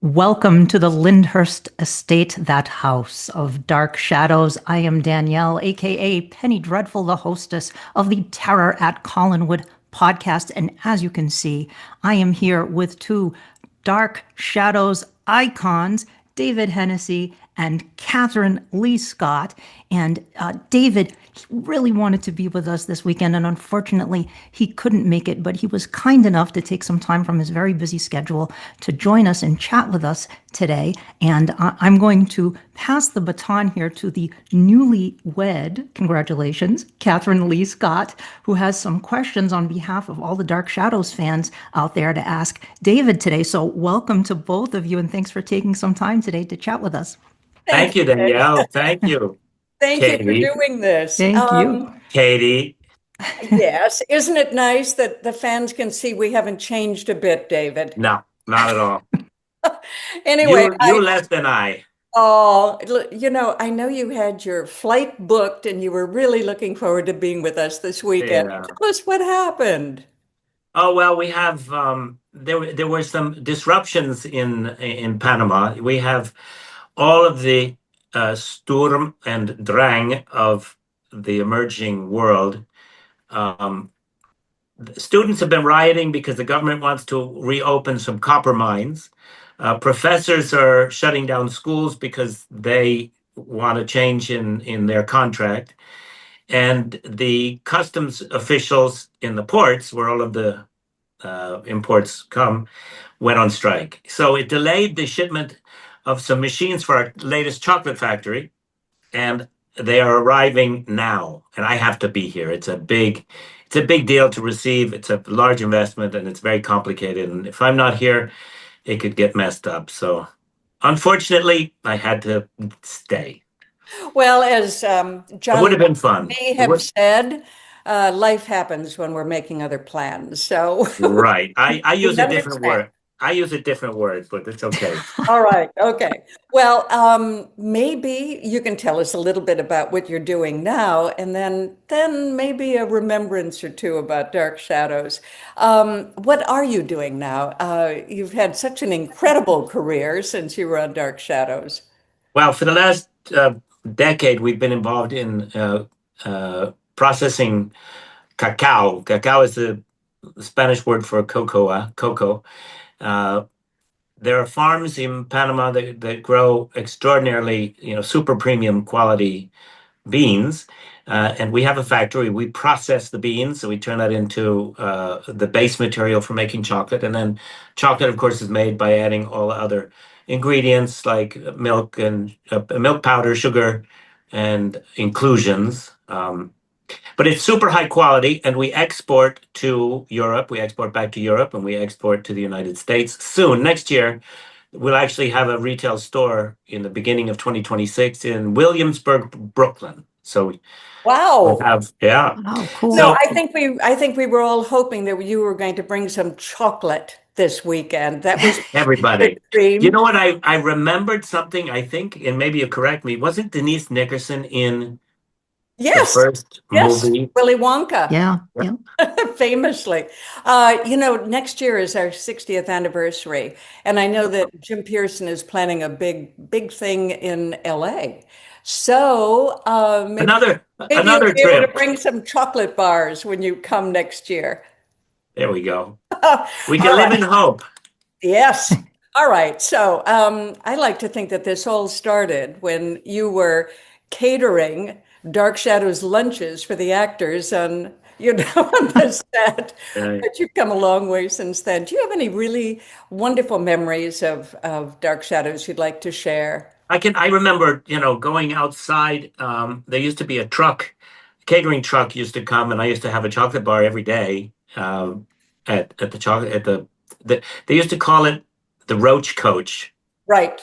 Welcome to the Lyndhurst Estate, that house of dark shadows. I am Danielle, aka Penny Dreadful, the hostess of the Terror at Collinwood podcast. And as you can see, I am here with two dark shadows icons, David Henesy and Kathryn Leigh Scott. And David, he really wanted to be with us this weekend, and unfortunately, he couldn't make it, but he was kind enough to take some time from his very busy schedule to join us and chat with us today. And I'm going to pass the baton here to the newlywed, congratulations, Kathryn Leigh Scott, who has some questions on behalf of all the Dark Shadows fans out there to ask David today. So welcome to both of you, and thanks for taking some time today to chat with us. Thank you, Danielle. Thank you, Thank you for Katie. doing this. Thank you. Katie. Yes. Isn't it nice that the fans can see we haven't changed a bit, David? No, not at all. Anyway, You less than I. I know you had your flight booked and you were really looking forward to being with us this weekend. Yeah. Tell us what happened. Oh well, we have there were some disruptions in Panama. We have all of the Sturm and Drang of the emerging world. Um, Students have been rioting because the government wants to reopen some copper mines. Professors are shutting down schools because they want a change in their contract. And the customs officials in the ports, where all of the imports come, went on strike. So it delayed the shipment of some machines for our latest chocolate factory. And they are arriving now, and I have to be here. It's a big deal to receive. It's a large investment, and it's very complicated. And if I'm not here, it could get messed up. So, unfortunately, I had to stay. Well, as It John would have been fun. may It have would, said, life happens when we're making other plans. So right. I we use a different understand. word. I use a different word, but it's okay. All right. Okay. Well, maybe you can tell us a little bit about what you're doing now, and then maybe a remembrance or two about Dark Shadows. What are you doing now? You've had such an incredible career since you were on Dark Shadows. Well, for the last decade, we've been involved in processing cacao. Cacao is the Spanish word for cocoa. Uh, there are farms in Panama that grow extraordinarily, super premium quality beans. And we have a factory. We process the beans, so we turn that into the base material for making chocolate. And then chocolate, of course, is made by adding all the other ingredients like milk and milk powder, sugar, and inclusions. But it's super high quality, and we export to Europe. We export back to Europe, and we export to the United States soon. Next year, we'll actually have a retail store in the beginning of 2026 in Williamsburg, Brooklyn. So we Wow. have, yeah. Oh, cool. No, So I think we were all hoping that you were going to bring some chocolate this weekend. That was the everybody, you dream. know what? I remembered something, I think, and maybe you correct me. Wasn't Denise Nickerson in the Yes, first yes, movie? Willy Wonka, Yeah, yeah. famously. Next year is our 60th anniversary, and I know that Jim Pearson is planning a big thing in LA. So maybe you'll Another be able to trip. bring some chocolate bars when you come next year. There we go. All We can live right. in hope. Yes. All right. So I like to think that this all started when you were catering Dark Shadows lunches for the actors on the set. Uh, But you've come a long way since then. Do you have any really wonderful memories of Dark Shadows you'd like to share? I remember, going outside. There used to be a truck, catering truck used to come, and I used to have a chocolate bar every day. At the chocolate they used to call it the Roach Coach. Right.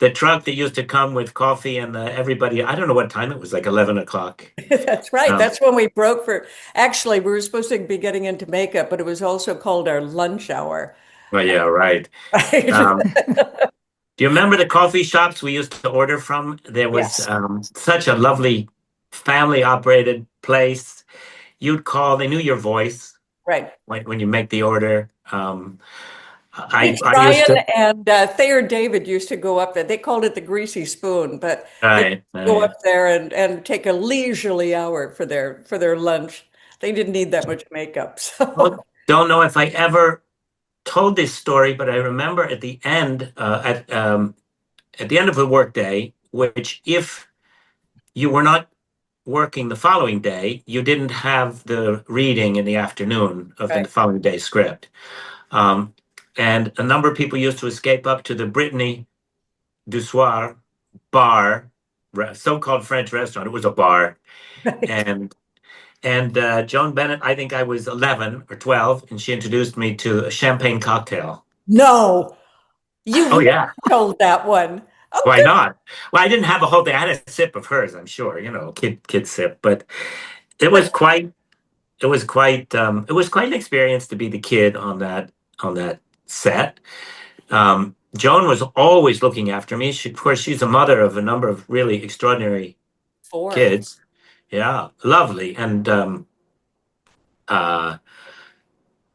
The truck that used to come with coffee and everybody. I don't know what time it was, like 11 o'clock. That's right. Um, That's when we broke for, actually, we were supposed to be getting into makeup, but it was also called our lunch hour. well, yeah, right. Right. Um, do you remember the coffee shops we used to order from? There was Yes. such a lovely family operated place. You'd call, they knew your voice Right. when you make the order. I used Ryan to. and Thayer David used to go up there. They called it the greasy spoon, but they Right, go right. up there and take a leisurely hour for their lunch. They didn't need that much makeup. So Well, don't know if I ever told this story, but I remember at the end of the workday, which if you were not working the following day, you didn't have the reading in the afternoon of the right. following day's script. Um, and a number of people used to escape up to the Brittany du Soir bar, so-called French restaurant. It was a bar, Right. and Joan Bennett. I think I was 11 or 12, and she introduced me to a champagne cocktail. No, you've Oh never yeah, told that one. Oh, why good. not? Well, I didn't have a whole thing. I had a sip of hers, I'm sure, kid sip, but it was But quite it was quite an experience to be the kid on that set. Joan was always looking after me. Of course, she's a mother of a number of really extraordinary four. kids. Yeah, lovely. And uh,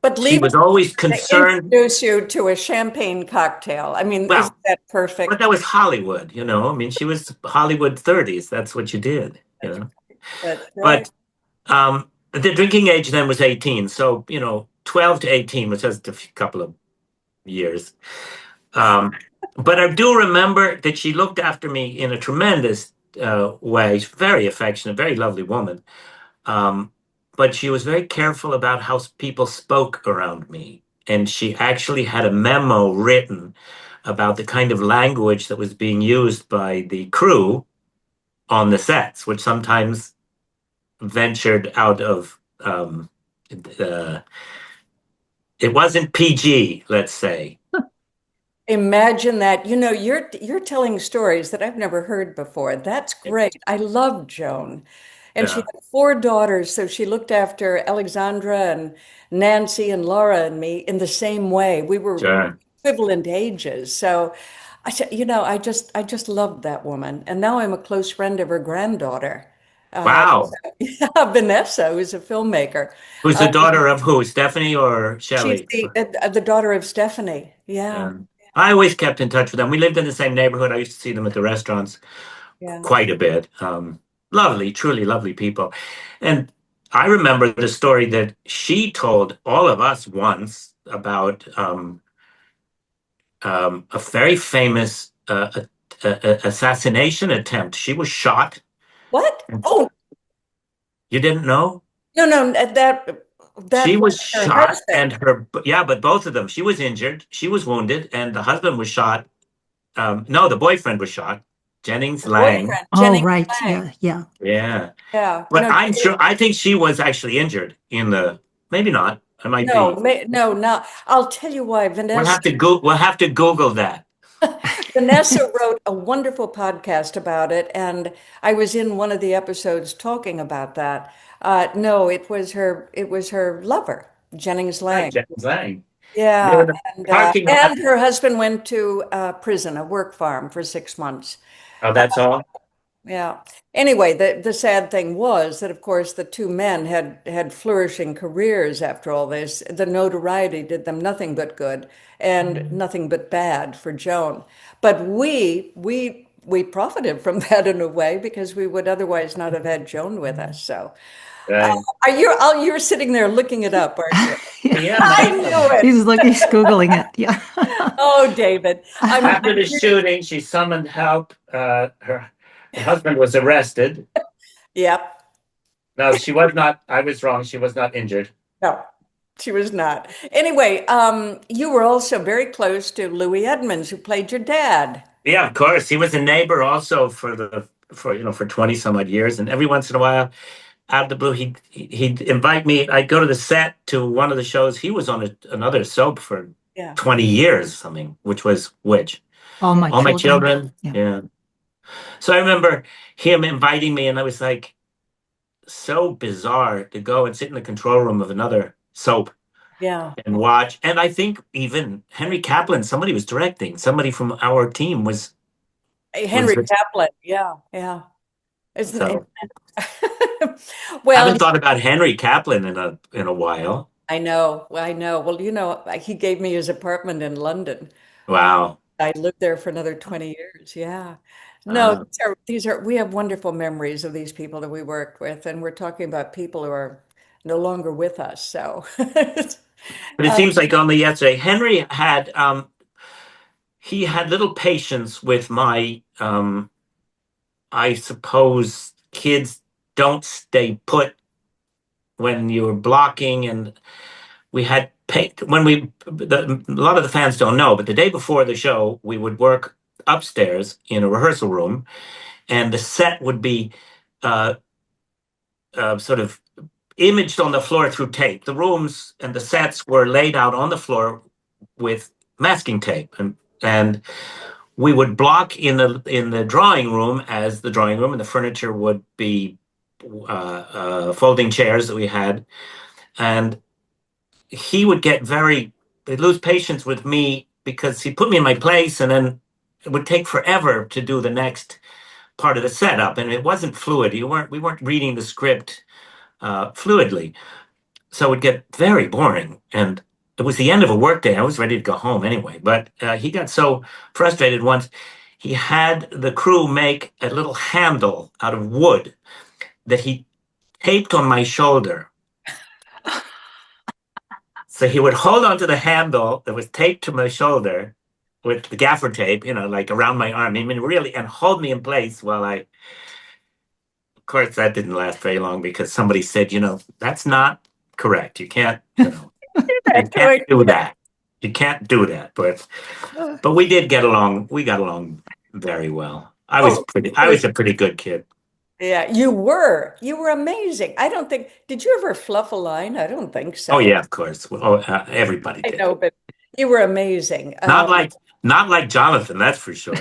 But she leaving was always to concerned. introduce you to a champagne cocktail. I mean, isn't Well, that but perfect? that was Hollywood. I mean, she was Hollywood 30s. That's what you did. That's that's right. But the drinking age then was 18. So, 12 to 18 was just a couple of years. Um, but I do remember that she looked after me in a tremendous way. She's very affectionate, very lovely woman. Um, but she was very careful about how people spoke around me. And she actually had a memo written about the kind of language that was being used by the crew on the sets, which sometimes ventured out of uh, it wasn't PG, let's say. Imagine that. You're telling stories that I've never heard before. That's great. I love Joan. And she Yeah, had four daughters, so she looked after Alexandra and Nancy and Laura and me in the same way. We were sure. equivalent ages. So I just loved that woman. And now I'm a close friend of her granddaughter. Wow. Yeah, Vanessa, who's a filmmaker. Who's Uh, the daughter of who? Stephanie or she's Shelley? the daughter of Stephanie. Yeah, Yeah. I always kept in touch with them. We lived in the same neighborhood. I used to see them at the restaurants yeah. quite a bit. Lovely, truly lovely people. And I remember the story that she told all of us once about a very famous assassination attempt. She was shot. What? Oh, You didn't know? no, no, that She was was her shot, and husband. yeah, but both of them. She was injured. She was wounded, and the husband was shot. No, the boyfriend was shot. Jennings Her Lang. boyfriend, Oh, Jennings right. Lang. Yeah, yeah. Yeah. Yeah, But I'm sure, I think she was actually injured maybe not. I might no, be. no, no. I'll tell you why. We'll have to Google that. Vanessa wrote a wonderful podcast about it, and I was in one of the episodes talking about that. No, it was her lover, Jennings Right, Lang. Jennings Lang. They were Yeah, in the and parking lot. and her husband went to prison, a work farm for 6 months. Oh, that's all? Yeah. Anyway, the sad thing was that, of course, the two men had flourishing careers after all this. The notoriety did them nothing but good and nothing but bad for Joan. But we profited from that in a way because we would otherwise not have had Joan with us. So, Right. you're sitting there looking it up, aren't you? Yeah. Yeah, I many knew times. it. He's Googling it. Yeah. Oh, David, After I'm the shooting, she summoned help. Her husband was arrested. yep. No, she was not. I was wrong. She was not injured. No. She was not. Anyway, you were also very close to Louis Edmonds, who played your dad. Yeah, of course. He was a neighbor also for 20 some odd years. And every once in a while, out of the blue, he'd invite me. I'd go to the set to one of the shows. He was on another soap for Yeah. 20 years, something, which? All my All My children. Children. Yeah. Yeah. So I remember him inviting me, and I was like, so bizarre to go and sit in the control room of another soap Yeah. and watch. And I think even Henry Kaplan, somebody was directing, somebody from our team was Henry Kaplan. Yeah. Yeah. Isn't it? so I Well, haven't thought about Henry Kaplan in a while. I know. I know. Well, he gave me his apartment in London. Wow. I lived there for another 20 years. Yeah. No, Uh, we have wonderful memories of these people that we worked with, and we're talking about people who are no longer with us. So, but it uh, seems like only yesterday, Henry had he had little patience with my I suppose kids don't stay put when you're blocking, and we had when a lot of the fans don't know, but the day before the show we would work upstairs in a rehearsal room, and the set would be uh, sort of imaged on the floor through tape. The rooms and the sets were laid out on the floor with masking tape, and we would block in the drawing room as the drawing room, and the furniture would be folding chairs that we had, and he would get he'd lose patience with me because he put me in my place, and then it would take forever to do the next part of the setup, and it wasn't fluid. We weren't reading the script fluidly, so it would get very boring. And it was the end of a workday. I was ready to go home anyway, but he got so frustrated once. He had the crew make a little handle out of wood that he taped on my shoulder. So he would hold onto the handle that was taped to my shoulder with the gaffer tape, like around my arm. I mean, really, and hold me in place while of course, that didn't last very long because somebody said, that's not correct. You can't, you can't do that. You can't do that. But we did get along. We got along very well. oh, I was a pretty good kid. yeah, you were amazing. I don't think, did you ever fluff a line? I don't think Oh so. yeah, of course. Oh, everybody I did. know, but you were amazing. Not like not like Jonathan, that's for sure.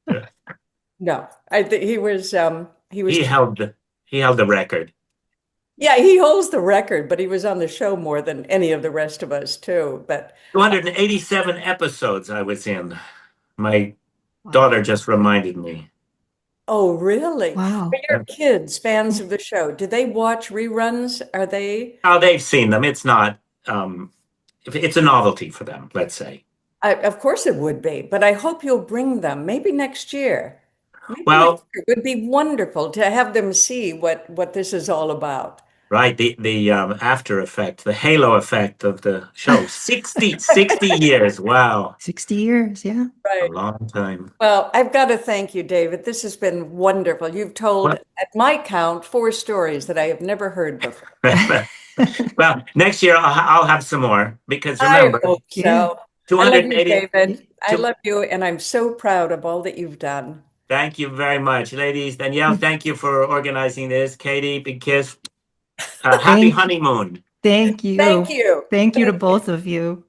Yeah. No, I think he was, He held the record. yeah, he holds the record, but he was on the show more than any of the rest of us too. But 287 episodes I was in. My Wow. daughter just reminded me. oh, really? But Wow. your kids, fans of the show, do they watch reruns? Are they? Oh, they've seen them. It's not um it's a novelty for them, let's say. Of course it would be, but I hope you'll bring them maybe next year. Maybe next Well, year. It would be wonderful to have them see what this is all about. right, the after effect, the halo effect of the show. 60 years. Wow. 60 years. Yeah. A Right. long time. Well, I've got to thank you, David. This has been wonderful. You've told, Well, at my count, 4 stories that I have never heard before. well, next year I'll have some more because I remember, hope Yeah. so. I love you, 280. David. I love you, and I'm so proud of all that you've done. Thank you very much, ladies. Danielle, thank you for organizing this. Katie, big kiss. Happy Thank you. honeymoon. Thank Thank you. you. Thank you to both of you.